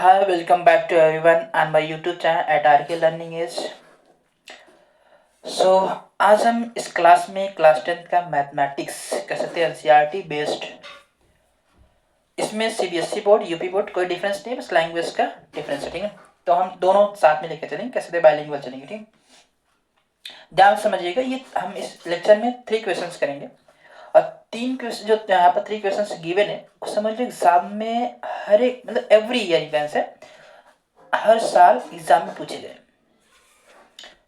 Hi, welcome back to everyone on my YouTube channel at RK Learning Is. आज हम इस class में class 10 का मैथमेटिक्स कह सकते हैं एनसीईआरटी बेस्ड। इसमें सीबीएसई बोर्ड यूपी बोर्ड कोई डिफरेंस नहीं है, बस लैंग्वेज का डिफरेंस है। ठीक है, तो हम दोनों साथ में लेकर चलेंगे, कैसे बाइलिंगुअल चलेंगे। ठीक, ध्यान समझिएगा। ये हम इस लेक्चर में 3 क्वेश्चंस करेंगे और 3 क्वेश्चन जो यहाँ पर 3 क्वेश्चंस गिवन है वो समझ लो एग्जाम में हर एक मतलब एवरी ईयर इवेंट्स है, हर साल एग्जाम में पूछे गए।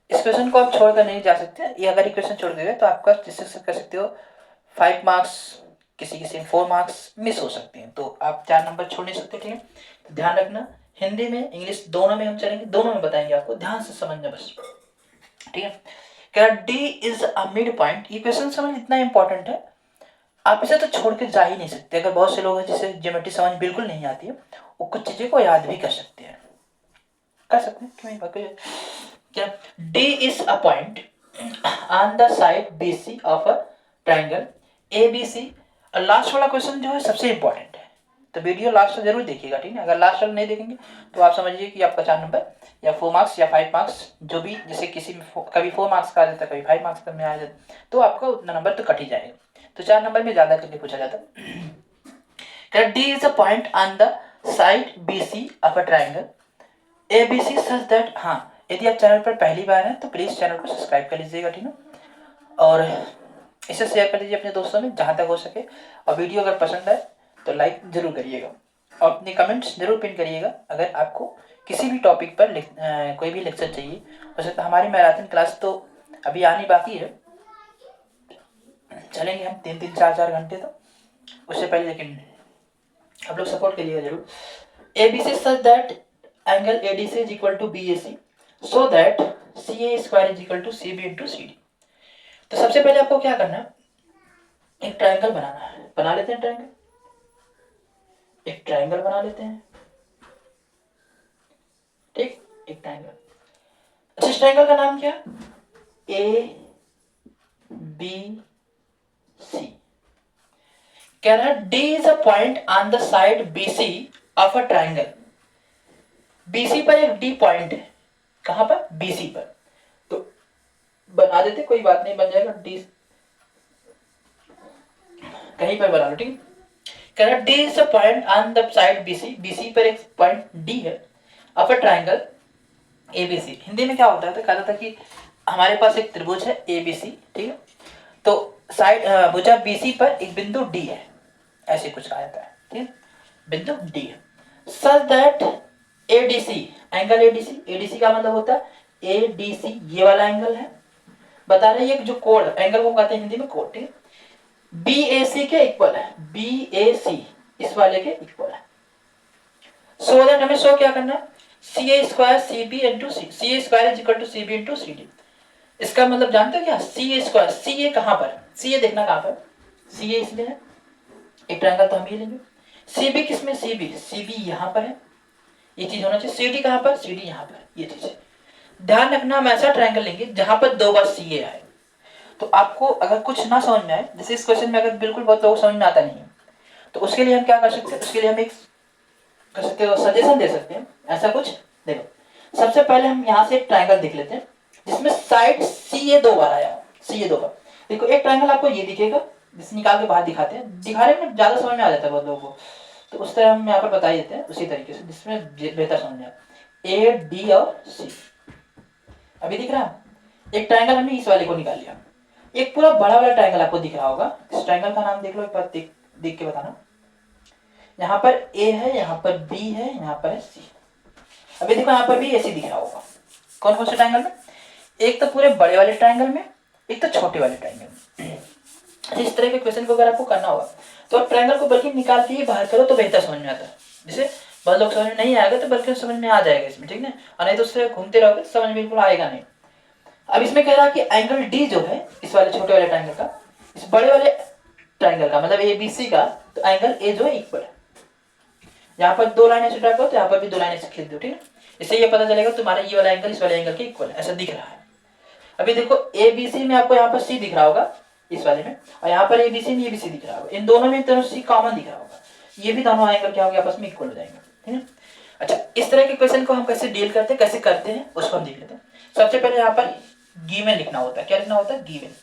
इस क्वेश्चन को आप छोड़कर नहीं जा सकते। ये अगर ये क्वेश्चन छोड़ गए तो आपका जिससे कर सकते हो 5 मार्क्स, किसी किसी में 4 मार्क्स मिस हो सकते हैं, तो आप 4 नंबर छोड़ नहीं सकते। ठीक है, तो ध्यान रखना। हिंदी में इंग्लिश दोनों में हम चलेंगे, दोनों में बताएंगे आपको, ध्यान से समझना बस। ठीक है, क्या D is a mid point. ये क्वेश्चन समझ इतना इंपॉर्टेंट है, आप इसे तो छोड़ के जा ही नहीं सकते। अगर बहुत से लोग हैं जिसे ज्योमेट्री समझ बिल्कुल नहीं आती है, वो कुछ चीजें को याद भी कर सकते हैं, क्यों क्या D is a point on the side BC of a triangle ABC। Last वाला क्वेश्चन जो है सबसे इंपॉर्टेंट है, तो वीडियो लास्ट तक जरूर देखिएगा। ठीक है, अगर लास्ट वाला नहीं देखेंगे तो आप समझिए कि आपका 4 नंबर या 4 मार्क्स या 5 मार्क्स जो भी, जैसे किसी में कभी 4 मार्क्स का आ जाता है, कभी 5 मार्क्स में आ जाता है, तो आपका उतना नंबर तो कट ही जाएगा। तो 4 नंबर में ज्यादा करके पूछा जाता है। D is a point on the side BC of a triangle ABC such that। हाँ, यदि आप चैनल पर पहली बार हैं तो प्लीज़ चैनल को सब्सक्राइब कर लीजिएगा। ठीक है, और इसे शेयर कर लीजिए अपने दोस्तों में जहाँ तक हो सके, और वीडियो अगर पसंद आए तो लाइक जरूर करिएगा और अपने कमेंट्स जरूर पिन करिएगा। अगर आपको किसी भी टॉपिक पर कोई भी लेक्चर चाहिए, वैसे तो हमारी मैराथन क्लास तो अभी आनी बाकी है, चलेंगे हम 3-3 4-4 घंटे, तो उससे पहले लेकिन आप लोग सपोर्ट करिएगा जरूर। ABC such that angle ADC is equal to BAC so that CA square is equal to CB into CD। तो सबसे पहले आपको क्या करना है, एक ट्राइंगल बनाना है। बना लेते हैं ट्राइंगल, एक ट्राइंगल बना लेते हैं। ठीक, एक ट्राइंगल। अच्छा, इस ट्राइंगल का नाम क्या? ABC। कह रहा है D is a point on the side BC of a triangle. BC पर एक D पॉइंट है, कहां पर? BC पर। तो बना देते, कोई बात नहीं, बन जाएगा D, कहीं पर बना लो। ठीक, कह रहा D is a point on the side BC, BC पर एक पॉइंट D है of a triangle ABC। Hindi में क्या होता है, तो कहता था कि हमारे पास एक त्रिभुज है ABC। ठीक है, तो साइड भुजा BC पर एक बिंदु D है, ऐसे कुछ कहा जाता है। ठीक, बिंदु D है such that ADC, angle ADC का मतलब होता है ADC, ये वाला एंगल है। बता रहे ये जो कोण, एंगल को कहते हैं हिंदी में कोण। ठीक है, BAC के इक्वल है, BAC इस वाले के इक्वल है। सो दैट हमें शो क्या करना है, CA square CB into CA square is equal to CB into CD। इसका मतलब जानते हो क्या, CA स्क्वायर, CA कहां पर, CA देखना कहां पर, CA इसलिए है, एक ट्रायंगल तो हम ये लेंगे। CB किसमें, CB यहां पर है, ये चीज होना चाहिए। CD कहां पर, CD यहां पर, ये चीज। ध्यान रखना, हम ऐसा ट्रायंगल लेंगे जहां पर 2 बार CA आए। तो आपको अगर कुछ ना समझ में आए, जैसे इस क्वेश्चन में अगर बिल्कुल बहुत लोगों को समझ में आता नहीं है, तो उसके लिए हम क्या कर सकते हैं, उसके लिए हम एक कर सकते हो, सजेशन दे सकते हैं। ऐसा कुछ देखो, सबसे पहले हम यहाँ से एक ट्रायंगल देख लेते हैं जिसमें साइड CA 2 बार आया, CA 2 बार। देखो एक ट्रायंगल आपको ये दिखेगा, जिसे निकाल के बाहर दिखाते हैं, दिखाने में ज्यादा समझ में आ जाता है बहुत लोगों को, तो उस तरह हम यहाँ पर बता ही देते हैं उसी तरीके से जिसमें बेहतर समझ में आए। A D और C अभी दिख रहा है। एक ट्रायंगल हमने इस वाले को निकाल लिया, एक पूरा बड़ा वाला ट्रायंगल आपको दिख रहा होगा। इस ट्रायंगल का नाम देख लो एक बार, देख के बताना। यहाँ पर A है, यहाँ पर B है, यहाँ पर है C। अभी देखो यहाँ पर भी AC दिख रहा होगा। कौन कौन से ट्रायंगल में, एक तो पूरे बड़े वाले ट्रायंगल में, एक तो छोटे वाले ट्रायंगल में। इस तरह के क्वेश्चन को अगर आपको करना होगा तो आप ट्रायंगल को बल्कि निकाल के ही बाहर करो तो बेहतर समझ में आता है। जैसे बहुत लोग समझ में नहीं आएगा तो बल्कि समझ में आ जाएगा इसमें। ठीक है, और नहीं तो उससे घूमते रहोगे तो समझ बिल्कुल आएगा नहीं। अब इसमें कह रहा है कि एंगल D जो है इस वाले छोटे वाले ट्रायंगल का, इस बड़े वाले ट्रायंगल का मतलब ABC का, तो एंगल A जो है इक्वल है। यहाँ पर 2 लाइनें से ड्रा करो तो यहाँ पर भी 2 लाइनें से खींच दो। ठीक है, इससे ये पता चलेगा तुम्हारा ये वाला एंगल इस वाले एंगल के इक्वल है, ऐसा दिख रहा है। अभी देखो ABC में आपको यहाँ पर C दिख रहा होगा इस वाले में, और यहाँ पर ABC में ABC दिख रहा होगा। इन दोनों में तरफ C कॉमन दिख रहा होगा, ये भी दोनों एंगल क्या होंगे, आपस में इक्वल हो जाएंगे। ठीक है, अच्छा, इस तरह के क्वेश्चन को हम कैसे डील करते हैं, कैसे करते हैं, उसको हम देख लेते हैं। सबसे पहले यहाँ पर गिवन लिखना होता है। क्या लिखना होता है? गिवन।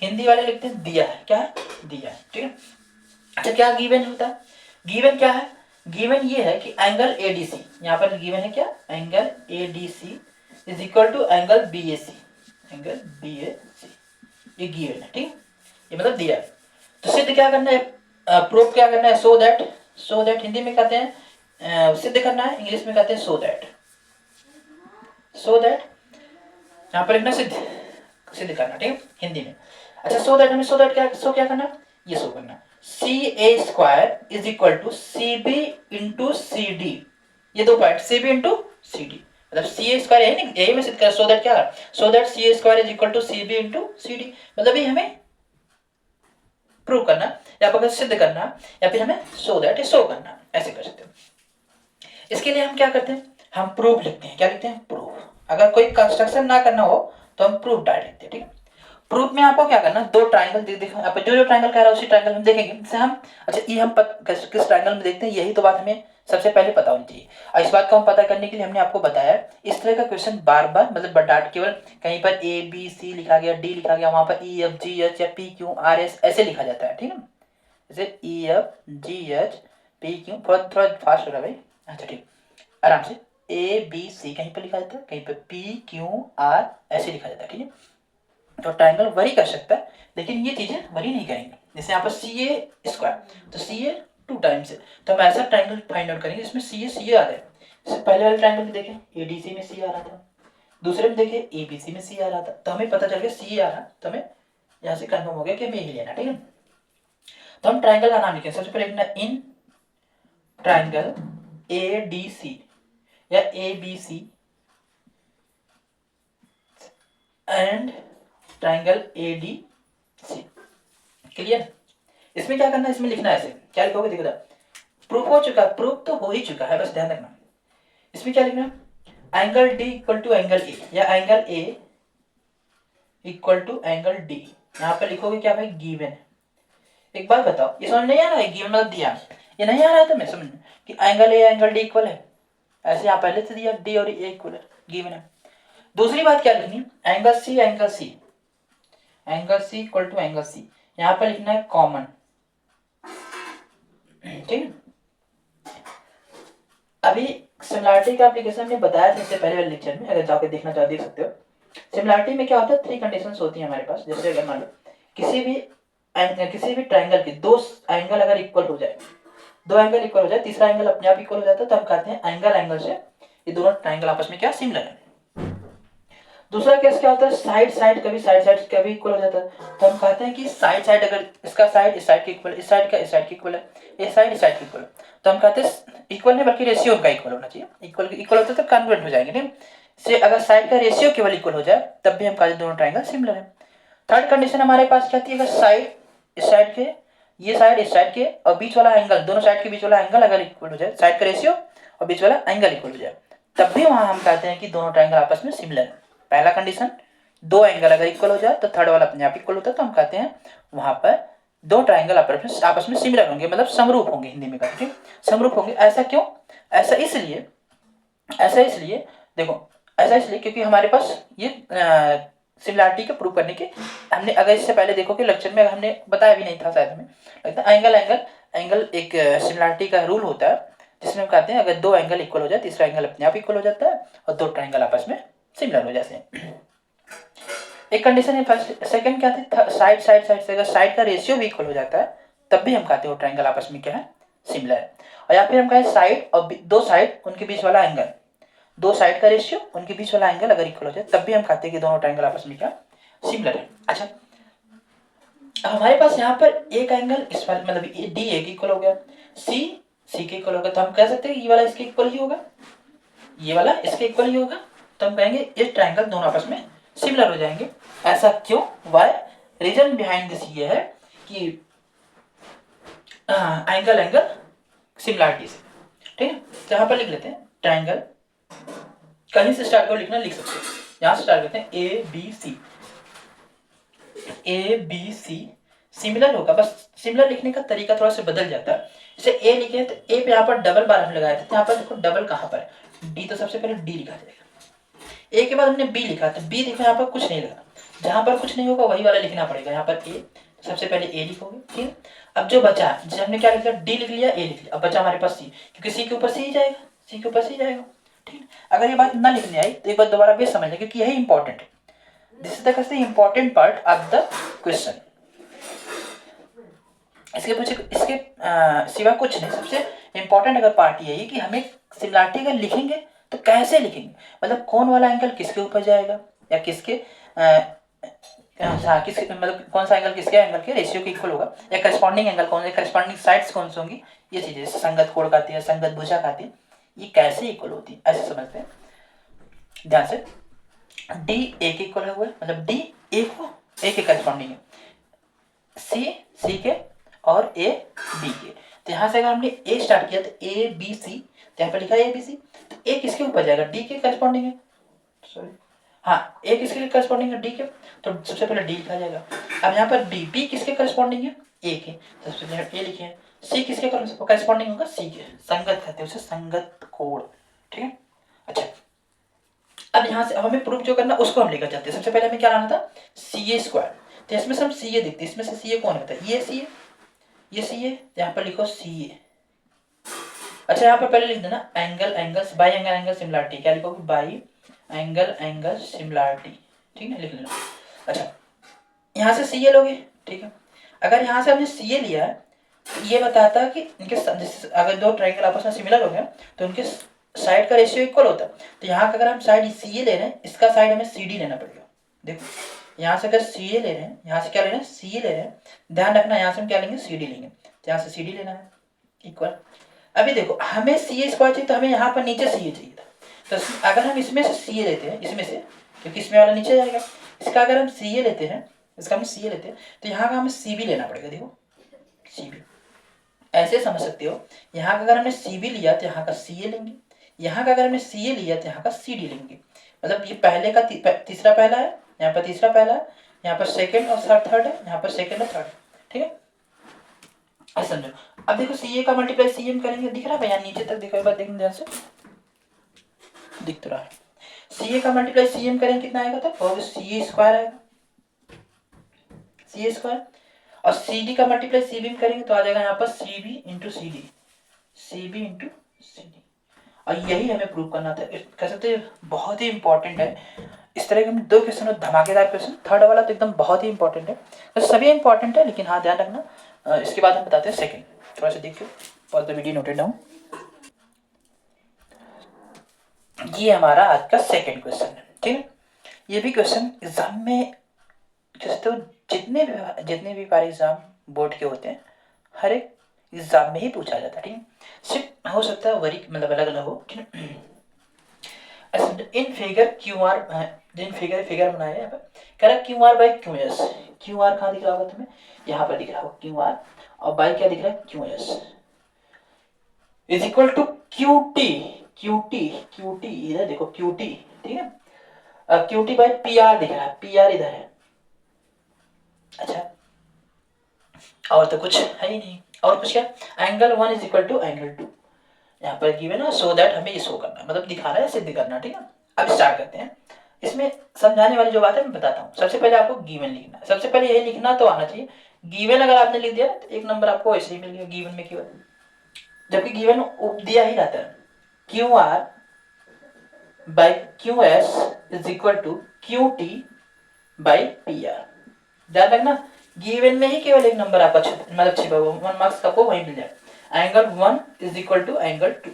हिंदी वाले लिखते हैं दिया है। क्या है? दिया है। ठीक है। अच्छा, क्या गिवन होता है? गिवन क्या है? गिवन ये है कि एंगल एडीसी, यहाँ पर गिवन है क्या? Angle ADC is equal to angle BAC. Angle BAC ये गिवन है। ठीक है, ये मतलब दिया है। तो सिद्ध क्या करना है? प्रूफ क्या करना है? सो दैट हिंदी में कहते हैं सिद्ध करना है, इंग्लिश में कहते हैं सो दैट। सो दैट यहाँ पर लिखना सिद्ध, सिद्ध करना। ठीक है, हिंदी में। अच्छा, सो दैट हमें क्या करना? ये शो करना C A square is equal to C B into C D. ये दो point C B into C D, मतलब सी ए स्क्वायर है, यही में सिद्ध कर। सो दैट क्या? So that C A square is equal to C B into C D, मतलब ये हमें प्रूव करना, या फिर सिद्ध करना, या फिर हमें सो दैट शो करना, ऐसे कर सकते हो। इसके लिए हम क्या करते हैं? हम प्रूफ लिखते हैं। क्या लिखते हैं? प्रूफ। अगर कोई कंस्ट्रक्शन ना करना हो तो हम प्रूफ डाल लिखते हैं। ठीक है, प्रूफ में आपको क्या करना? दो ट्राइंगल देखो, जो ट्राइंगल कह रहा है उसी ट्राइंगल में देखेंगे। जैसे हम, अच्छा ये हम किस ट्राइंगल में देखते हैं, यही तो बात हमें सबसे पहले पता होनी चाहिए। और इस बात को हम पता करने के लिए हमने आपको बताया, इस तरह का क्वेश्चन बार बार, मतलब डाट केवल कहीं पर ए बी सी लिखा गया, डी लिखा गया, वहां पर ई एफ जी एच या पी क्यू आर एस ऐसे लिखा जाता है। ठीक है, जैसे E F G H P Q, थोड़ा फास्ट हो रहा है भाई। अच्छा ठीक, आराम से। ए बी सी कहीं पर लिखा जाता है, कहीं पर पी क्यू आर ऐसे लिखा जाता है। ठीक है, तो ट्राइंगल वरी कर सकता है, लेकिन ये चीजें वरी नहीं करेंगे। जैसे यहाँ पर सी ए स्क्वायर, तो सी ए 2 टाइम्स है, तो हम ऐसा ट्राइंगल फाइंड आउट करेंगे जिसमें सी ए आ जाए। जैसे पहले वाले ट्राइंगल में देखें एडीसी में सी आ रहा था, दूसरे में देखें एबीसी में सी आ रहा था, तो हमें पता चल गया सी आ रहा, तो हमें यहाँ से कन्फर्म हो गया कि हमें यही लेना। ठीक है, तो हम ट्राइंगल का नाम लिखें। सबसे पहले लिखना in triangle A D C या A B C and triangle A D C. Clear? इसमें क्या करना है? इसमें लिखना है ऐसे। क्या लिखोगे? देखो, प्रूफ हो चुका, प्रूफ तो हो ही चुका है, बस ध्यान रखना। इसमें क्या लिखना? Angle D equal to angle A, या angle A equal to angle D. यहाँ पर लिखोगे क्या भाई? गिवन। एक बात बताओ, ये समझ नहीं आ रहा है? गिवन मतलब दिया, ये नहीं आ रहा है तुम्हें समझ कि angle A angle D equal है? ऐसे यहाँ पहले से दिया डी और ए इक्वल है, गिवन है। दूसरी बात क्या लिखनी? Angle C angle C, angle C equal to angle C, यहाँ पर लिखना है कॉमन। ठीक है, अभी सिमिलैरिटी का एप्लीकेशन हमने बताया था इससे पहले वाले लेक्चर में, अगर जाकर देखना चाहो देख सकते हो। सिमिलैरिटी में क्या होता है? 3 कंडीशंस होती हैं हमारे पास। जैसे अगर मान लो किसी भी ट्राइंगल के दो एंगल अगर इक्वल हो जाए, दो एंगल इक्वल हो जाए, तीसरा एंगल अपने आप इक्वल हो जाता है, तो हम कहते हैं एंगल से ये दोनों ट्राइंगल आपस में क्या सिमिलर है। दूसरा केस क्या होता है? साइड कभी इक्वल हो जाता है, तो हम कहते हैं कि साइड अगर इसका साइड इस साइड के इक्वल, इस साइड का इस साइड के इक्वल है, इस साइड के इक्वल, तो हम कहते हैं इक्वल नहीं बल्कि रेशियो उनका इक्वल होना चाहिए। इक्वल होता है तो कन्वर्ट हो जाएंगे। नहीं से अगर साइड का रेशियो केवल इक्वल हो जाए तब भी हम कहते हैं दोनों ट्राइंगल सिमिलर है। थर्ड कंडीशन हमारे पास क्या थी? अगर साइड इस साइड के, ये साइड इस साइड के, और बीच वाला एंगल, दोनों साइड के बीच वाला एंगल अगर इक्वल हो जाए, साइड का रेशियो और बीच वाला एंगल इक्वल हो जाए, तब भी वहां हम कहते हैं कि दोनों ट्राइंगल आपस में सिमिलर है। पहला कंडीशन, दो एंगल अगर इक्वल हो जाए तो थर्ड वाला अपने आप इक्वल होता है, तो हम कहते हैं वहां पर दो ट्राइंगल आपस में सिमिलर होंगे, मतलब समरूप होंगे। हिंदी में कहते हैं समरूप होंगे। ऐसा क्यों? ऐसा इसलिए देखो, ऐसा इसलिए क्योंकि हमारे पास ये सिमिलैरिटी को प्रूव करने के हमने, अगर इससे पहले देखो कि लेक्चर में हमने बताया भी नहीं था शायद, हमें लगता है एंगल एक सिमिलैरिटी का रूल होता है, जिसमें हम कहते हैं अगर दो एंगल इक्वल हो जाए, तीसरा एंगल अपने आप इक्वल हो जाता है और दो ट्राइंगल आपस में सिमिलर हो जाते हैं। एक कंडीशन है। फर्स्ट सेकंड क्या थी? साइड से अगर साइड का रेशियो भी इक्वल हो जाता है तब भी हम कहते हैं वो ट्राइंगल आपस में क्या है? सिमिलर है। और या फिर हम कहें साइड और दो साइड उनके बीच वाला एंगल, दो साइड का रेशियो उनके बीच वाला एंगल अगर इक्वल हो जाए तब भी हम कहते हैं कि दोनों ट्राइंगल आपस में क्या? सिमिलर है। अच्छा, हमारे पास यहाँ पर एक एंगल इस वाले मतलब डी ए के इक्वल हो गया, सी के इक्वल होगा, तो हम कह सकते हैं ये वाला इसके इक्वल ही होगा, ये वाला इसके इक्वल ही होगा, तो हम कहेंगे ये ट्राइंगल दोनों आपस में सिमिलर हो जाएंगे। ऐसा क्यों? वाई? रीजन बिहाइंड दिस ये है कि एंगल सिमिलरिटी से। ठीक है, तो यहाँ पर लिख लेते हैं ट्राइंगल, कहीं से स्टार्ट कर लिखना, लिख सकते हैं। यहाँ से स्टार्ट करते हैं ए बी सी सिमिलर होगा, बस सिमिलर लिखने का तरीका थोड़ा सा बदल जाता है। जैसे ए लिखे हैं तो ए पे यहाँ पर डबल बार हमने लगाया था, तो यहाँ पर देखो डबल कहाँ पर है, डी, तो सबसे पहले डी लिखा जाएगा। ए के बाद हमने बी लिखा, तो बी देखो यहाँ पर कुछ नहीं लगा, जहाँ पर कुछ नहीं होगा वही वाला लिखना पड़ेगा। यहाँ पर ए, सबसे पहले ए लिखोगे, ठीक है। अब जो बचा, जैसे हमने क्या लिख लिया, डी लिख लिया, ए लिख लिया, अब बचा हमारे पास सी, क्योंकि सी के ऊपर सी जाएगा, सी के ऊपर सी जाएगा, ठीक है। अगर ये बात ना लिखने आई तो एक बार दोबारा बेस समझ लें, क्योंकि यही इंपॉर्टेंट है। This is the important part of the question. इसके सिवा कुछ नहीं। सबसे इंपॉर्टेंट अगर पार्ट ये है कि हमें सिमिलरिटी अगर लिखेंगे तो कैसे लिखेंगे, मतलब कौन वाला एंगल किसके ऊपर जाएगा, या किसके मतलब कौन सा एंगल किसके एंगल के रेशियो के इक्वल होगा, या करस्पॉन्डिंग एंगल कौन से, करस्पॉन्डिंग साइड्स कौन सी होंगी, ये चीजें संगत कोण खाती है, संगत भुजा खाती है, ये कैसे इक्वल होती है, ऐसे समझते हैं ध्यान से। डी ए के इक्वल है, मतलब डी ए को ए के करस्पॉन्डिंग है, सी के और ए बी के। तो यहाँ से अगर हमने ए स्टार्ट किया तो ए बी सी, तो यहाँ पर लिखा है ए बी सी, तो ए किसके ऊपर जाएगा, डी के करस्पॉन्डिंग है, सॉरी हाँ, ए किसके करस्पॉन्डिंग है, डी के, तो सबसे पहले डी लिखा जाएगा। अब यहाँ पर बी, बी किसके करस्पॉन्डिंग है, ए के, सबसे पहले ए लिखे हैं। सी किसके करस्पॉन्डिंग होगा, सी के, संगत कहते हैं उसे, संगत कोण, ठीक है। अच्छा, अब यहाँ से अब हमें प्रूफ जो करना उसको हम लेकर जाते हैं। सबसे पहले हमें क्या लाना था, सी ए स्क्वायर, तो इसमें से हम सी ए देखते हैं, इसमें से सी ए कौन होता है, ये सी ए, ये सी ए, यहाँ पर लिखो सी ए। अच्छा, यहाँ पर पहले लिख देना एंगल बाई एंगल सिमिलरिटी, क्या लिखोगे, बाई एंगल सिमिलरिटी, ठीक है, लिख लेना। अच्छा, यहाँ से सी ए लोगे, ठीक है। अगर यहाँ से हमने सी ए लिया है तो ये बताता है कि इनके अगर दो ट्रायंगल आपस में सिमिलर हो गए तो उनके साइड का रेशियो इक्वल होता है। तो यहाँ का अगर हम साइड सी ए ले रहे हैं, इसका साइड हमें सी डी लेना पड़ेगा। देखो यहाँ से अगर सी ए ले रहे हैं, यहाँ से क्या ले रहे हैं, सी ए ले रहे हैं, ध्यान रखना यहाँ से हम क्या लेंगे, सी डी लेंगे, तो यहाँ से सी डी लेना है इक्वल। अभी देखो हमें सी ए स्क्वायर चाहिए, तो हमें यहाँ पर नीचे सी ए चाहिए था, तो अगर हम इसमें से सी ए लेते हैं, इसमें से, क्योंकि इसमें वाला नीचे जाएगा, इसका अगर हम सी ए लेते हैं, इसका हम सी ए लेते हैं, तो यहाँ का हमें सी बी लेना पड़ेगा। देखो सी बी ऐसे समझ सकते हो, यहाँ का अगर हमने सी बी लिया तो यहाँ का सी ए लेंगे, यहाँ का अगर हमने सी ए लिया तो यहाँ का सी डी लेंगे। मतलब ये पहले का तीसरा पहला है, यहाँ पर तीसरा पहला है, यहाँ पर सेकंड और थर्ड है, यहाँ पर सेकंड और थर्ड, ठीक है, ऐसे समझो। अब देखो सी ए का मल्टीप्लाई सी एम करेंगे, दिख रहा है भैया, नीचे तक देखो एक बार, देखने ध्यान से, दिख तो रहा है। सी ए का मल्टीप्लाई सी एम करेंगे कितना आएगा, तो सी ए स्क्वायर आएगा, सी ए स्क्वायर, और सी डी का मल्टीप्लाई सी बी करेंगे तो आ जाएगा यहाँ पर C B into C D, C B into C D. और यही हमें प्रूव करना था, कह सकते हैं बहुत ही इंपॉर्टेंट है। इस तरह के हम दो क्वेश्चन और धमाकेदार क्वेश्चन, थर्ड वाला तो एकदम बहुत ही इंपॉर्टेंट है, तो सभी इंपॉर्टेंट है, लेकिन हाँ ध्यान रखना। इसके बाद हम बताते हैं सेकंड, थोड़ा सा देखिए और द वीडियो नोटेड डाउन। ये हमारा आज का सेकंड क्वेश्चन है, ठीक है। ये भी क्वेश्चन एग्जाम में तो जितने भी बार एग्जाम बोर्ड के होते हैं, हर एक एग्जाम में ही पूछा जाता है, ठीक है। सिर्फ हो सकता है वरी मतलब अलग अलग हो, ठीक है। इन फिगर क्यू आर, जिन फिगर बनाया है कह रहा Q R by Q S, Q R कहाँ दिख रहा होगा तुम्हें, यहाँ पर दिख रहा होगा क्यू आर, और बाई क्या दिख रहा है, Q S is equal to Q T, Q T इधर देखो क्यू टी, ठीक है, Q T by P R दिख रहा है, पी आर इधर है। अच्छा, और तो कुछ है ही नहीं, और कुछ क्या, angle 1 is equal to angle 2 यहाँ पर गिवन है, सो दैट हमें ये शो करना है, मतलब दिखाना है, सिद्ध करना, ठीक है। अब स्टार्ट करते हैं। इसमें समझाने वाली जो बात है मैं बताता हूँ। सबसे पहले आपको गिवन लिखना है, सबसे पहले यही लिखना तो आना चाहिए। गिवन अगर आपने लिख दिया तो एक नंबर आपको ऐसे ही मिल गया गिवन में, केवल जबकि गिवन दिया ही रहता है, Q R by Q S is equal to Q T by P R. ध्यान रखना गिवन में ही केवल एक नंबर आपका मतलब छिपा हुआ, 1 मार्क्स का को वहीं मिल जाए, angle 1 is equal to angle 2।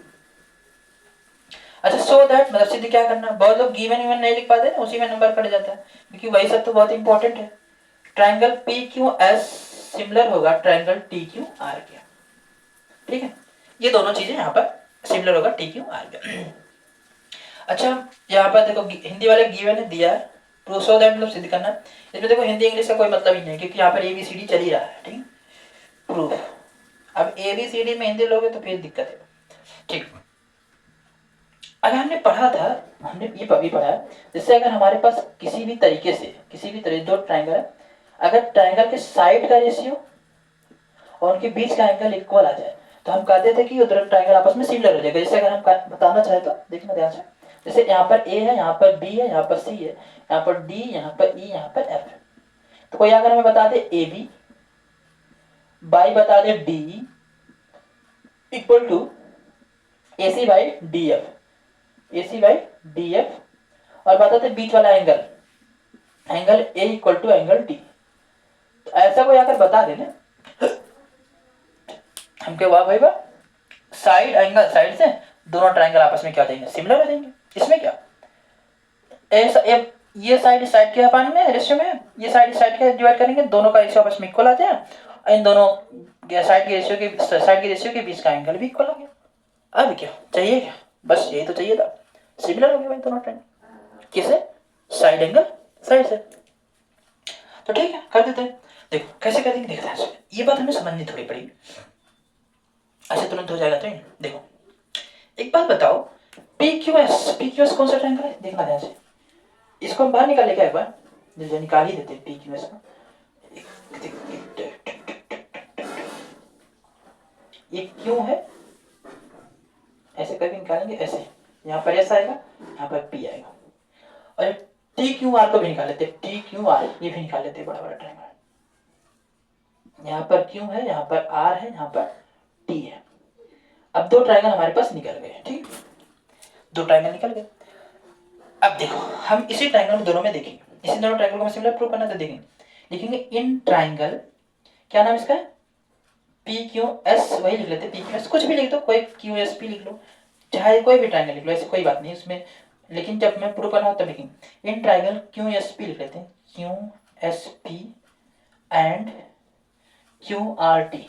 अच्छा, सो दैट मतलब सिद्ध क्या करना, बहुत लोग गिवन इवन नहीं लिख पाते ना, उसी में नंबर कट जाता है, क्योंकि वही सब तो बहुत इंपॉर्टेंट है। Triangle P Q S similar होगा ट्रायंगल टी क्यू आर के, ठीक है। ये दोनों चीजें यहाँ पर सिमिलर होगा टी क्यू आर के। अच्छा, यहाँ पर देखो हिंदी वाले गिवन ने दिया है, प्रूफ सो दैट मतलब सिद्ध करना। इसमें देखो हिंदी इंग्लिश का कोई मतलब ही नहीं, क्योंकि यहाँ पर ABCD चल ही रहा है, ठीक है। प्रूफ, अब ABCD में हिंदी लोगे तो फिर दिक्कत है, ठीक। अगर हमने पढ़ा था, हमने ये भी पढ़ा है, जैसे अगर हमारे पास किसी भी तरीके दो ट्रायंगल है, अगर ट्राइंगल के साइड का रेशियो और उनके बीच का एंगल इक्वल आ जाए तो हम कहते थे कि उधर ट्राइंगल आपस में सिमिलर हो जाएगा। जैसे अगर हम बताना चाहे तो देखना ध्यान से, जैसे यहाँ पर ए है, यहाँ पर बी है, यहाँ पर सी है, यहाँ पर डी, यहाँ पर ई, यहाँ पर एफ है। तो कोई अगर हमें बता दे ए बी बाई बता दे D equal to A C by D F, A C by D F, और बता दे बीच वाला angle angle A equal to angle D. तो ऐसा कोई अगर बता दे ना हम क्या वाह भाई वाह, साइड एंगल साइड से दोनों ट्राइंगल आपस में क्या हो जाएंगे, सिमिलर हो जाएंगे। इसमें क्या ऐसा ये साइड साइड के पानी में रेशियो में, ये साइड साइड के डिवाइड करेंगे, दोनों का रेशियो आपस में इक्वल आ जाए, इन दोनों साइड के रेशियो के बीच का एंगल भी इक्वल हो गया। अब क्या चाहिए, क्या बस यही तो चाहिए था, सिमिलर हो गया भाई दोनों ट्राइंगल। किसे, साइड एंगल साइड से। तो ठीक है कर देते हैं। देखो कैसे करेंगे, देखते हैं। ये बात हमें समझनी थोड़ी पड़ेगी, ऐसे तुरंत हो जाएगा तो नहीं। देखो एक बात बताओ, पी क्यू एस कौन सा ट्राइंगल है, देखना ध्यान से। इसको हम बाहर निकाल लेंगे एक बार, निकाल ही देते पी क्यू एस को। ये क्यों है, ऐसे करके निकालेंगे, ऐसे यहाँ पर एस आएगा, यहाँ पर पी आएगा, और टी क्यू आर को भी निकाल लेते, टी क्यू आर ये भी निकाल लेते, बड़ा बड़ा ट्राइंगल। यहाँ पर क्यू है, यहाँ पर आर है, यहाँ पर टी है। अब दो ट्राइंगल हमारे पास निकल गए, ठीक, दो ट्राइंगल निकल गए। अब देखो हम इसी ट्राइंगल में दोनों में देखेंगे, इसी दोनों ट्राइंगल को हम सिमिलर प्रूव करना तो देखेंगे, लिखेंगे इन ट्राइंगल, क्या नाम इसका है, पी क्यू एस, वही लिख लेते पी क्यू एस, कुछ भी लिख दो, कोई क्यू एस पी लिख लो, चाहे कोई भी ट्राइंगल लिख लो, ऐसी कोई बात नहीं उसमें, लेकिन जब मैं प्रूव करना हो तब लिखेंगे in triangle Q S P लिख लेते हैं, Q S P and Q R T,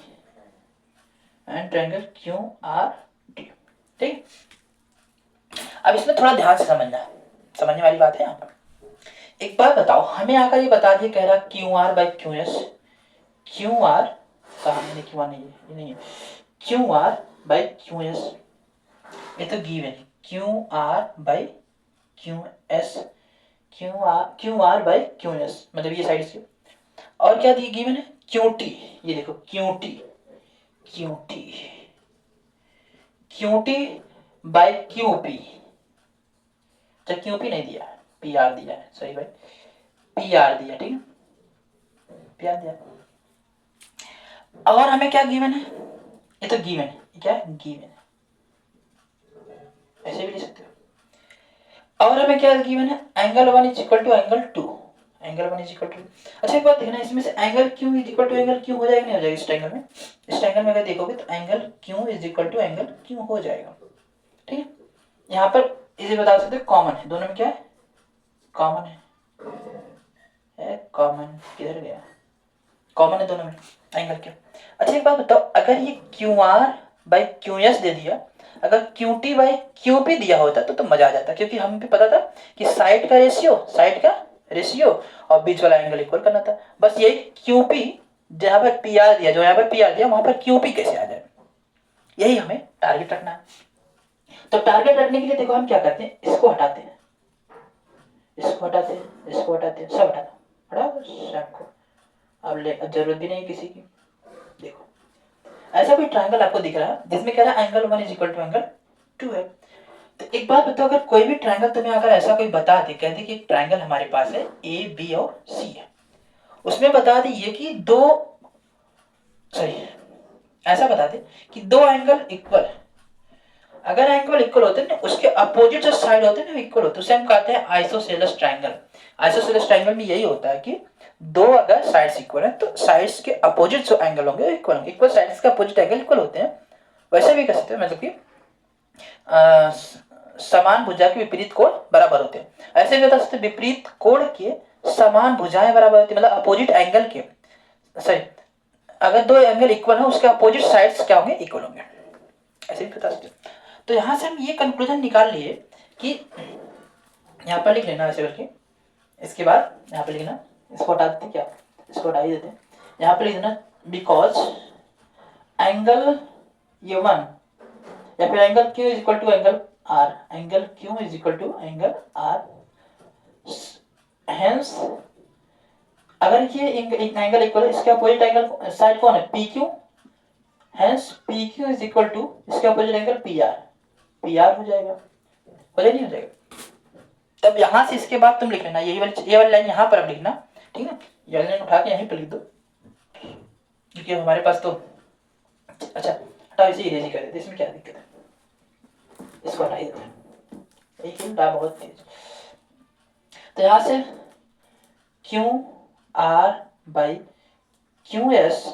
and triangle Q R T, ठीक। अब इसमें थोड़ा ध्यान से समझने वाली बात है यहाँ पर। एक बात बताओ, हमें आकर ये बता दिए, कह रहा Q R by Q S, Q are कहा मैंने, क्यू आर नहीं है, ये नहीं है, Q R by Q S, ये तो गिवन है, Q R by Q S, Q R by Q S, मतलब ये साइड से। और क्या दिए गिवन है, क्यू टी, ये देखो Q T, Q T, Q T by Q P, जब क्यू पी नहीं दिया, पी आर दिया है, सॉरी भाई, पी आर दिया, ठीक है, पी आर दिया। और हमें क्या गिवन है, ये तो गिवन है, क्या है गिवन है, ऐसे भी लिख सकते हो। और हमें क्या गिवन है, angle 1 is equal to angle 2, angle 1 is equal to. अच्छा एक बात देखना, इसमें से angle Q is equal to angle Q हो जाएगा नहीं हो जाएगा, इस ट्रायंगल में, इस ट्रायंगल में अगर देखोगे तो angle Q is equal to angle Q हो जाएगा, ठीक है। यहाँ पर इसे बता सकते हो कॉमन है, दोनों में क्या है, कॉमन है कॉमन, किधर गया, कॉमन है दोनों में एंगल क्यू। अच्छा एक बात बताओ, अगर ये Q R by Q S दे दिया, अगर Q T by Q P दिया होता तो मजा आ जाता, क्योंकि हमें भी पता था कि साइड का रेशियो और बीच वाला एंगल इक्वल करना था। बस यही क्यू पी जहां पर पी आर दिया, जो यहाँ पर पी आर दिया वहां पर क्यू पी कैसे आ जाए, यही हमें टारगेट रखना है। तो टारगेट रखने के लिए देखो हम क्या करते हैं, इसको हटाते हैं, इसको हटाते हैं, इसको हटाते हैं, सब हटाओ सबको, अब जरूरत भी नहीं किसी की। देखो ऐसा कोई ट्रायंगल आपको दिख रहा है जिसमें कह रहा है angle 1 is equal to angle 2 है। तो एक बात बताओ, अगर कोई भी ट्रायंगल तुम्हें अगर ऐसा कोई बता दे, कहते कि एक ट्रायंगल हमारे पास है ए बी और सी है, उसमें बता दिए कि ऐसा बता दे कि दो एंगल इक्वल है, अगर एंगल इक्वल होते हैं ना, उसके अपोजिट जो साइड होते हैं ना इक्वल होते हैं, उसे हम कहते हैं आइसोसेलेस ट्रायंगल। आइसोसेलेस ट्रायंगल में यही होता है कि दो अगर साइड्स इक्वल हैं तो साइड्स के अपोजिट जो एंगल होंगे इक्वल होंगे, इक्वल साइड्स के अपोजिट एंगल इक्वल होते हैं। वैसे भी कह सकते हैं, मतलब कि समान भुजा के विपरीत कोण बराबर होते हैं, ऐसे भी बता सकते हैं विपरीत कोण के समान भुजाएं बराबर होती है, मतलब अपोजिट एंगल के, सॉरी अगर दो एंगल इक्वल है उसके अपोजिट साइड्स क्या होंगे, इक्वल होंगे, ऐसे भी बता सकते हैं। तो यहाँ से हम ये कंक्लूजन निकाल लिए कि यहाँ पर लिख लेना ऐसे करके, इसके बाद यहाँ पे लिखना, इसको हटा देते क्या, इसको हटा ही देते हैं, यहाँ पे लिख देना बिकॉज एंगल ये 1 या फिर angle Q is equal to angle R, angle Q is equal to angle R, hence अगर ये एंगल इक्वल है, इसका अपोजिट एंगल साइड कौन है, P Q, hence P Q is equal to इसका opposite angle P R, P R हो जाएगा, हो जाएगा नहीं हो जाएगा। तब यहां से इसके बाद तुम लिख लेना ये वाली लाइन यहाँ पर अब लिखना, ठीक है, ये लाइन उठा के यहीं पर लिख दो, क्योंकि हमारे पास तो, अच्छा हटाओ इसे इरेज ही कर देते, इसमें क्या दिक्कत है, इसको हटा ही देते हैं, एक ही बहुत तेज। तो यहाँ से Q R by Q S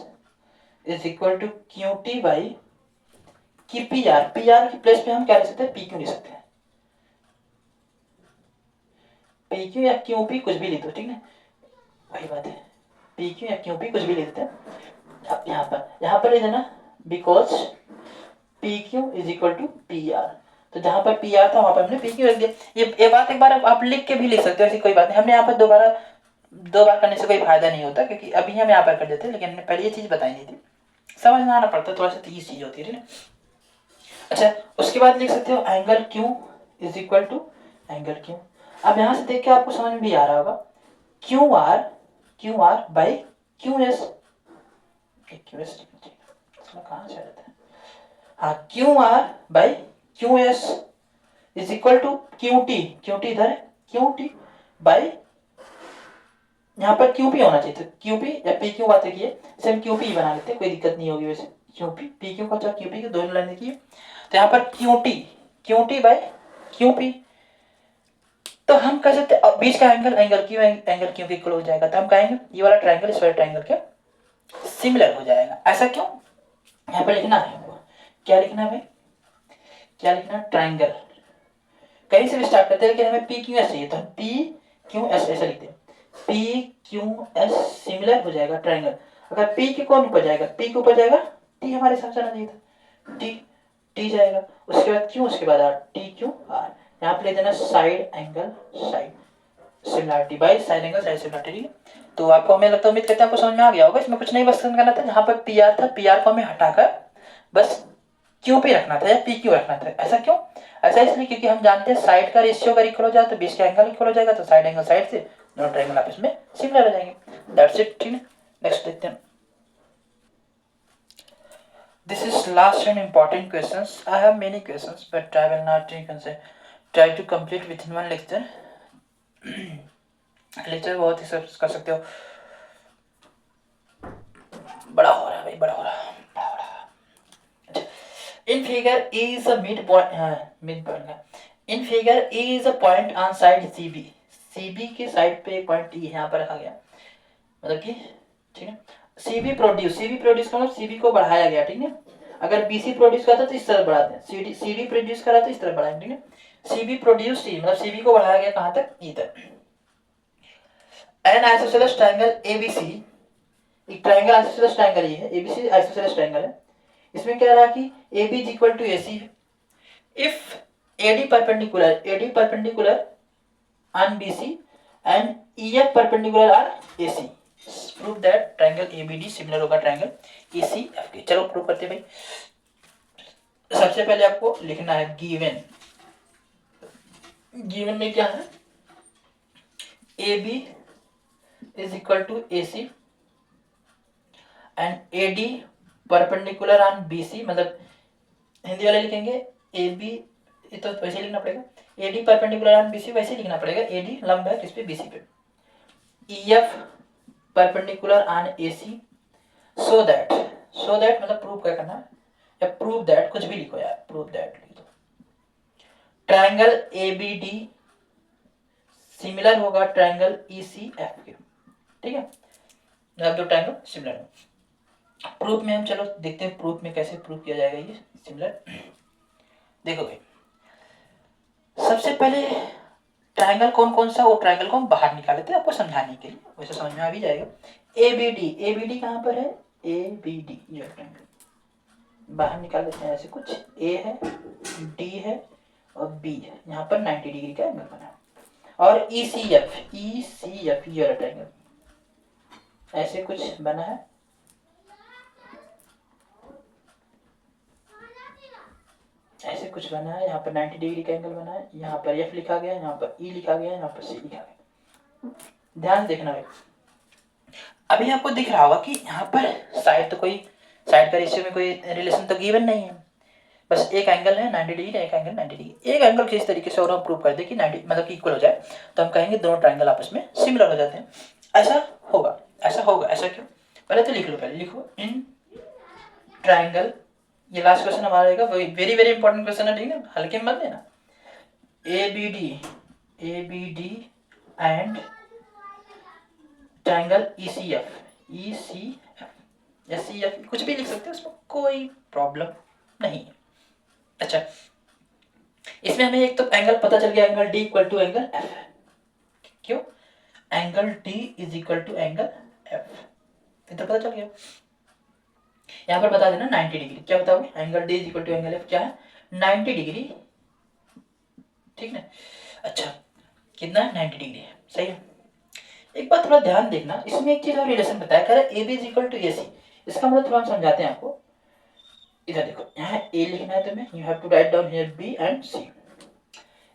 is equal to Q T by की पी आर, पी आर की प्लेस पे हम क्या लिख सकते हैं, पी क्यू लिख सकते हैं, पी क्यू या क्यू पी कुछ भी लिख दो, ठीक है, वही बात है, पी क्यू या क्यू पी कुछ भी लिख देते हैं। अब यहाँ पर लिख देना because P Q is equal to P R, तो जहां पर पी आर था वहां पर हमने पी क्यू रख दिया। ये बात एक बार आप लिख के भी लिख सकते हो, ऐसी कोई बात नहीं, हमने यहाँ पर दो बार करने से कोई फायदा नहीं होता, क्योंकि अभी हम यहाँ पर कर देते, लेकिन हमने पहले ये चीज बताई नहीं थी, समझ में आना पड़ता, थोड़ा सा तीस चीज होती है ना। अच्छा उसके बाद लिख सकते हो angle Q is equal to angle Q, अब यहाँ से देख के आपको समझ में भी आ रहा होगा, Q R by Q S, Q S कहाँ से आ जाता है, हाँ Q R by Q S is equal to Q T इधर है, क्यू टी बाई यहाँ पर क्यू पी होना चाहिए, तो क्यू पी या पी क्यू बात की है, इसे हम क्यू पी बना लेते हैं, कोई दिक्कत नहीं होगी वैसे, क्यू पी क्यू का क्यू पी के दोनों लाइन देखिए, तो यहाँ पर Q T by Q P, तो हम कह सकते हैं बीच का एंगल क्यू के इक्वल हो जाएगा, तो हम कहेंगे ये वाला ट्रायंगल इस वाले ट्रायंगल के सिमिलर हो जाएगा। ऐसा क्यों, यहाँ पर लिखना है हमको, क्या लिखना है भाई, क्या लिखना है, ट्रायंगल, कहीं से भी स्टार्ट करते हैं, लेकिन हमें पी क्यू एस चाहिए, तो हम पी क्यू एस ऐसा लिखते हैं, पी क्यू एस सिमिलर हो जाएगा ट्रायंगल, अगर पी के कौन ऊपर जाएगा, पी के ऊपर जाएगा टी, हमारे हिसाब से आना चाहिए था, टी जाएगा, उसके बाद क्यू, उसके बाद आर, टी क्यू आर, यहाँ पे ले देना side angle side similarity by side angle side similarity, ठीक है। तो आपको, हमें लगता है, उम्मीद करते हैं आपको समझ में आ गया होगा, इसमें कुछ नहीं बस करना था, जहाँ पर पी आर था, पी आर को हमें हटाकर बस क्यू पे रखना था या पी क्यू रखना था। ऐसा क्यों, ऐसा इसलिए क्योंकि हम जानते हैं साइड का रेशियो अगर इक्वल हो जाए तो बीच का एंगल इक्वल हो जाएगा, तो साइड एंगल साइड से दोनों ट्रायंगल आपस में सिमिलर हो जाएंगे, दैट्स इट, ठीक है। नेक्स्ट देखते हैं, this is last and important questions, I have many questions but I will not try to complete within one lecture lecture बहुत ही सब कर सकते हो, बड़ा हो रहा है भाई, बड़ा हो रहा है। In figure is a mid point, in figure is a point on side CB, CB के साइड पे एक पॉइंट यहाँ पर रखा गया, मतलब कि ठीक है, सीबी प्रोड्यूस का मतलब सीबी को बढ़ाया गया, ठीक है, अगर बीसी प्रोड्यूस करता तो इस तरह बढ़ाते हैं, सीडी प्रोड्यूस करा तो इस तरह बढ़ाएंगे, ठीक है, सीबी प्रोड्यूस मतलब सीबी को बढ़ाया गया कहां तक, इधर। एन आइसोसेलेस ट्रायंगल एबीसी, एक ट्रायंगल आइसोसेलेस ट्रायंगल ये है, एबीसी आइसोसेलेस ट्रायंगल है, इसमें क्या रहा कि AB is equal to AC if AD perpendicular on BC and EF perpendicular on AC, prove that triangle ABD similar होगा ट्रायंगल ACF के। चलो प्रूव करते हैं भाई। सबसे पहले आपको लिखना है गिवन में क्या है, AB is equal to AC and AD perpendicular on BC, मतलब हिंदी वाले लिखेंगे AB, तो वैसे लिखना पड़ेगा, AD परपेंडिकुलर ऑन BC वैसे लिखना पड़ेगा, AD लंब है किस पे, BC पे, EF perpendicular on AC, so that मतलब प्रूव क्या करना है, या प्रूव दैट कुछ भी लिखो यार, प्रूव दैट लिख दो, ट्रायंगल ABD सिमिलर होगा ट्रायंगल ECF के, ठीक है, जब दो ट्रायंगल सिमिलर हो। प्रूफ में हम चलो देखते हैं प्रूफ में कैसे प्रूफ किया जाएगा ये सिमिलर। देखो भाई, सबसे पहले ट्रायंगल कौन कौन सा, वो ट्रायंगल को हम बाहर निकाल लेते हैं आपको समझाने के लिए, वैसे समझ में आ भी जाएगा। ABD कहाँ पर है, ABD ये ट्रायंगल बाहर निकाल लेते हैं, ऐसे कुछ A है, D है और B है, यहाँ पर 90 डिग्री का एंगल बना है, और ECF ये ट्रायंगल ऐसे कुछ बना है, ऐसे कुछ बना है, यहाँ पर 90 डिग्री का एंगल बना है, यहाँ पर F लिखा गया, यहाँ पर E लिखा गया, यहाँ पर C लिखा गया। ध्यान से देखना भाई, अभी आपको दिख रहा होगा कि यहाँ पर साइड का रेशियो में कोई रिलेशन तो गिवन नहीं है, बस एक एंगल है 90 डिग्री, एक एंगल 90 डिग्री। एक एंगल किस तरीके से और हम प्रूव कर दे कि 90 मतलब कि इक्वल हो जाए, तो हम कहेंगे दोनों ट्राइंगल आपस में सिमिलर हो जाते हैं। ऐसा होगा, ऐसा क्यों? पहले तो लिख लो, पहले लिखो इन ट्राइंगल, ये लास्ट क्वेश्चन हमारा रहेगा, वेरी वेरी इंपॉर्टेंट क्वेश्चन है, ठीक है, हल्के में मत लेना। A B D and triangle ECF SCF कुछ भी लिख सकते हो, उसमें कोई प्रॉब्लम नहीं है। अच्छा, इसमें हमें एक तो एंगल पता चल गया, angle D equal to angle F। क्यों? Angle D is equal to angle F, तो पता चल गया। यहाँ पर बता देना 90 डिग्री, क्या बताओगे? Angle D is equal to angle F क्या है? 90 डिग्री, ठीक ना? अच्छा, कितना है? 90 डिग्री है, सही है। एक बात थोड़ा ध्यान देखना, इसमें एक चीज और रिलेशन बताया, कह रहा है AB is equal to AC। इसका मतलब थोड़ा हम समझाते हैं आपको। इधर देखो, यहाँ A लिखना है तुम्हें, you have to write down here B and C।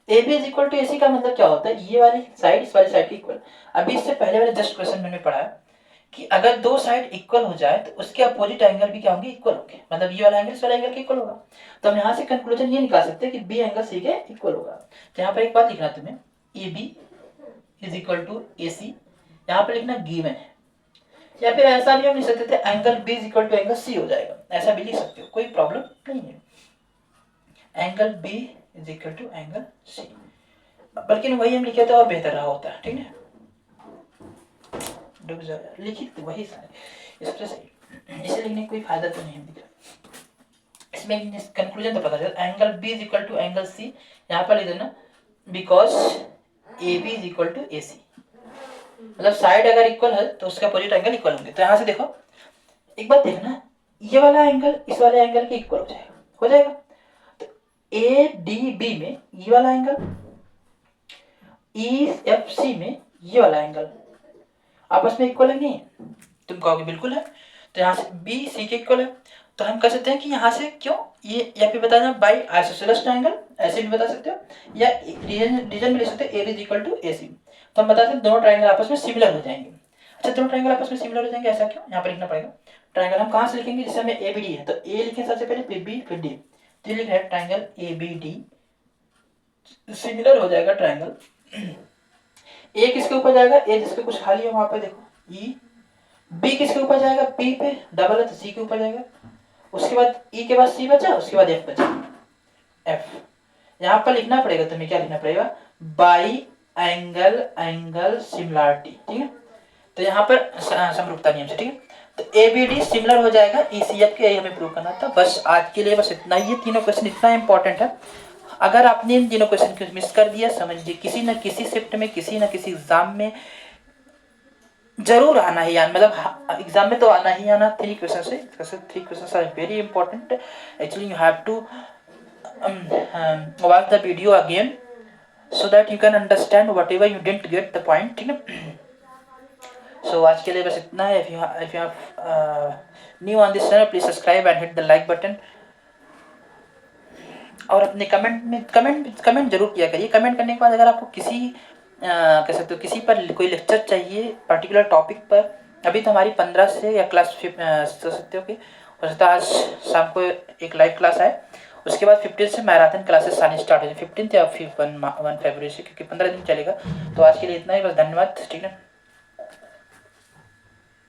AB is equal to AC का मतलब क्या होता है? ये वाली साइड इस वाली साइड की इक्वल। अभी इससे पहले वाले जस्ट क्वेश्चन मैंने पढ़ा है कि अगर दो साइड इक्वल हो जाए तो उसके अपोजिट एंगल भी क्या होंगे? इक्वल होंगे, मतलब ये वाला एंगल इस वाला एंगल के इक्वल होगा। तो हम यहाँ से कंक्लूजन ये निकाल सकते हैं कि B एंगल C के इक्वल होगा। तो यहाँ पर एक बात लिखना तुम्हें, AB is equal to AC, यहाँ पर लिखना गिवन है, या फिर ऐसा भी हम लिख सकते थे angle B is equal to angle C हो जाएगा, ऐसा भी लिख सकते हो, कोई प्रॉब्लम नहीं है। Angle B is equal to angle C, बल्कि वही हम लिखे तो और बेहतर रहा होता है, ठीक है। लिखित वही सारे इससे सही, इसे लिखने का कोई फायदा तो नहीं दिख रहा। इसमें कंक्लूजन तो पता चला, angle B is equal to angle C, यहाँ पर लिख देना because AB is equal to AC, मतलब साइड अगर इक्वल है तो उसका अपोजिट एंगल इक्वल होंगे। तो यहाँ से देखो, एक बात देखना, ये वाला एंगल इस वाले एंगल के इक्वल हो जाएगा। तो ADB में ये वाला एंगल, EFC में ये वाला एंगल आपस में इक्वल है नहीं? तुम कहोगे बिल्कुल है। तो यहाँ से BC के इक्वल है, तो हम कह सकते हैं कि यहाँ से क्यों ये, या फिर बताना बाई आइसोसेलेस ट्रायंगल, ऐसे भी बता सकते हो, या रीजन में ले सकते हो AB is equal to AC। तो हम बता सकते हैं दोनों ट्रायंगल आपस में सिमिलर हो जाएंगे। अच्छा, दोनों ट्रायंगल आपस में सिमिलर हो जाएंगे, ऐसा क्यों? यहाँ पर लिखना पड़ेगा। ट्रायंगल हम कहाँ से लिखेंगे? जैसे हमें ABD है तो A लिखें सबसे पहले, फिर B, फिर D। तो ये लिख रहा है ट्रायंगल ABD सिमिलर हो जाएगा ट्रायंगल। A किसके ऊपर जाएगा? A जिसके कुछ खाली है वहां पर देखो E। B किसके ऊपर जाएगा? P पे, डबल है तो C के ऊपर जाएगा। उसके बाद E के बाद C बचा, उसके बाद F बचा, F। यहाँ पर लिखना पड़ेगा तुम्हें, क्या लिखना पड़ेगा? बाई एंगल सिमिलरिटी, ठीक है। तो यहाँ पर समरूपता नियम से, ठीक है। तो ABD सिमिलर हो जाएगा ECF के, यही हमें प्रूव करना था। बस आज के लिए बस इतना ही, ये तीनों क्वेश्चन इतना इंपॉर्टेंट है। अगर आपने इन तीनों क्वेश्चन को मिस कर दिया, समझिए किसी न किसी शिफ्ट में, किसी न किसी एग्जाम में जरूर आना ही आना, मतलब एग्जाम में तो आना ही आना। 3 question are very important. Actually you have to watch the video again so that you can understand whatever you didn't get the point, ठीक है। So आज के लिए बस इतना है। if you are new on this channel, please subscribe and hit the like button। और अपने कमेंट जरूर किया करिए। कमेंट करने के बाद अगर आपको किसी कह सकते हो किसी पर कोई लेक्चर चाहिए पर्टिकुलर टॉपिक पर, अभी तो हमारी 15 से या क्लास सकते हो कि हो सकता है आज शाम को एक लाइव क्लास आए, उसके बाद 15 से मैराथन क्लासेस आनी स्टार्ट हो जाए, 15 या फिर 1 फरवरी से, क्योंकि 15 दिन चलेगा। तो आज के लिए इतना ही, बस धन्यवाद, ठीक है।